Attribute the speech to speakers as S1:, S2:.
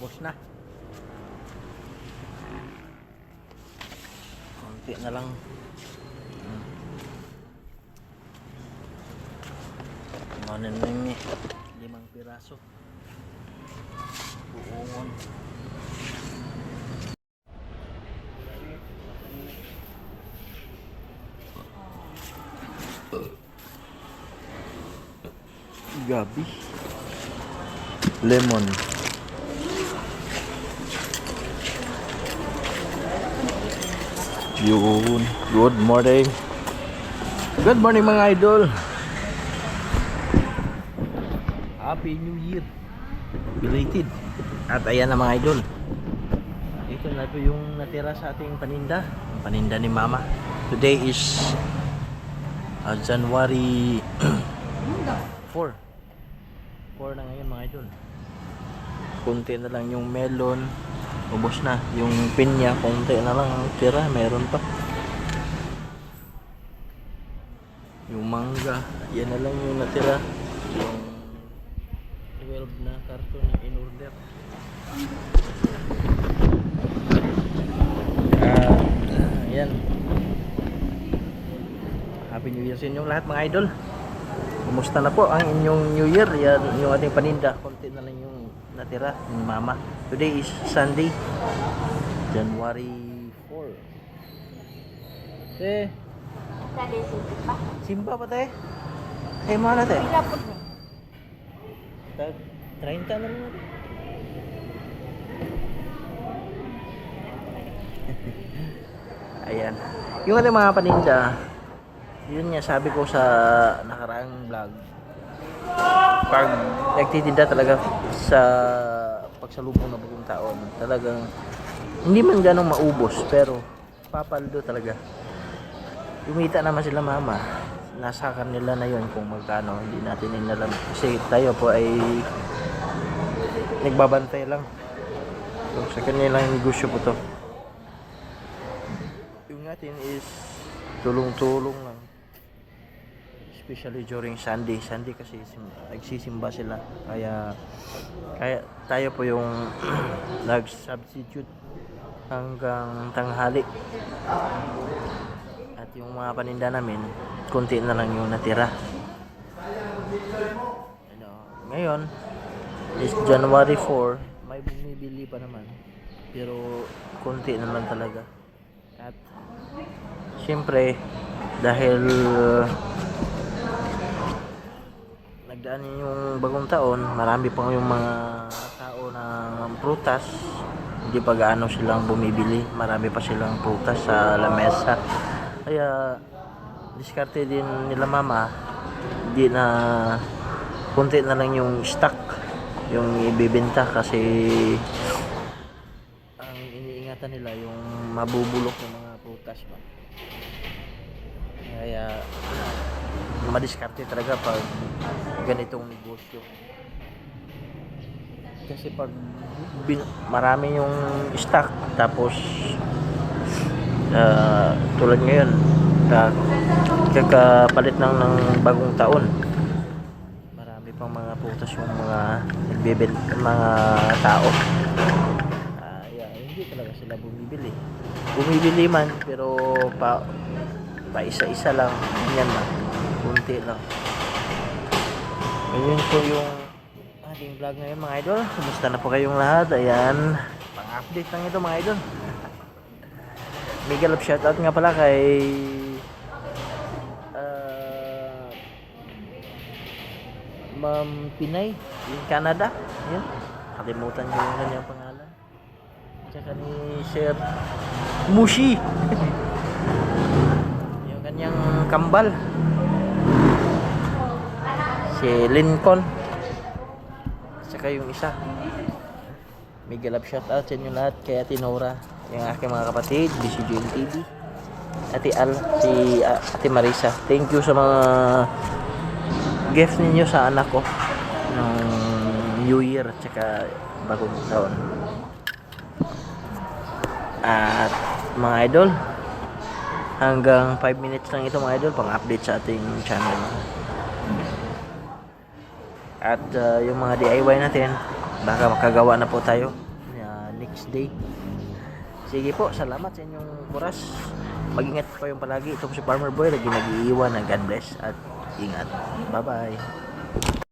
S1: ubos na. Konti na lang. Ano na yun eh, 5 piraso. Buongon. Gabi. Lemon. Yun. Good morning. Good morning mga idol. Happy New Year. Belated. At ayan na mga idol. Ito na po yung natira sa ating paninda. Ang paninda ni Mama. Today is January 4 na ngayon mga idol. Kunti na lang yung melon. Ubos na. Yung pinya, kunti na lang ang tira. Meron pa. Yung mangga, yan na lang yung natira. Yung 12 na karton na in order. Ayan. Happy New Year sa inyong lahat mga idol. Kumusta na po ang inyong New Year? Yan yung ating paninda. Konti na lang yung natira ni Mama. Today is Sunday, January 4.
S2: Tadi simpa.
S1: Simba pa tayo? Ay mo na tayo?
S2: Pilapot ni.
S1: 30 na rin. Ayan. Yung ating mga paninda, yun nga sabi ko sa nakaraang vlog. Pag nagtitinda talaga sa pagsalubong ng bagong taon, talagang hindi man ganong maubos, pero papaldo talaga. Kumita naman sila Mama. Nasa kanila na yon kung magkano, hindi natin inalam. Kasi tayo po ay nagbabantay lang. So, sa kanilang negosyo po to. Yung natin is tulong-tulong lang. Especially during Sunday. Sunday kasi nagsisimba sila. Kaya tayo po yung nag-substitute hanggang tanghali. At yung mga paninda namin, konti na lang yung natira. Ngayon is January 4, may bumibili pa naman. Pero konti naman talaga. At siyempre, dahil nagdaan yung bagong taon, marami pang yung mga tao ng prutas. Hindi pa gaano silang bumibili. Marami pa silang prutas sa lamesa. Kaya diskarte din nila Mama, hindi na kunti na lang yung stock yung ibibenta kasi ang iniingatan nila yung mabubulok ng mga prutas pa. Kaya madiskarte talaga pag ganitong negosyo. Kasi pag marami yung stock tapos tulad ngayon kakapalit ng bagong taon, marami pang mga putas yung mga nagbebenta mga tao. Hindi talaga sila bumibili man, pero pa isa-isa lang, ganyan lang, kunti lang. Ayun po yung ating vlog ngayon mga idol. Kumusta na po kayong lahat? Ayan, pang-update lang ito mga idol. Mega love shoutout nga pala kay Ma'am Pinay in Canada. Yun. Kalimutan ko yung kanyang pangalan. Tsaka ni Sir Mushi. Yung kanyang kambal. Si Lincoln. Tsaka yung isa. Mega love shoutout sa inyo lahat. Kay Ate Nora, yung aking mga kapatid, BCJN TV, Ate Al, si Ate Marisa. Thank you sa mga gift ninyo sa anak ko ng New Year tsaka bagong taon. At mga idol, hanggang 5 minutes lang ito mga idol, pang update sa ating channel. At yung mga DIY natin, baka makagawa na po tayo next day. Sige po, salamat sa inyong oras. Mag-ingat po kayong palagi. Ito po si Farmer Boy, lagi nag-iiwan ng God bless at ingat. Bye-bye.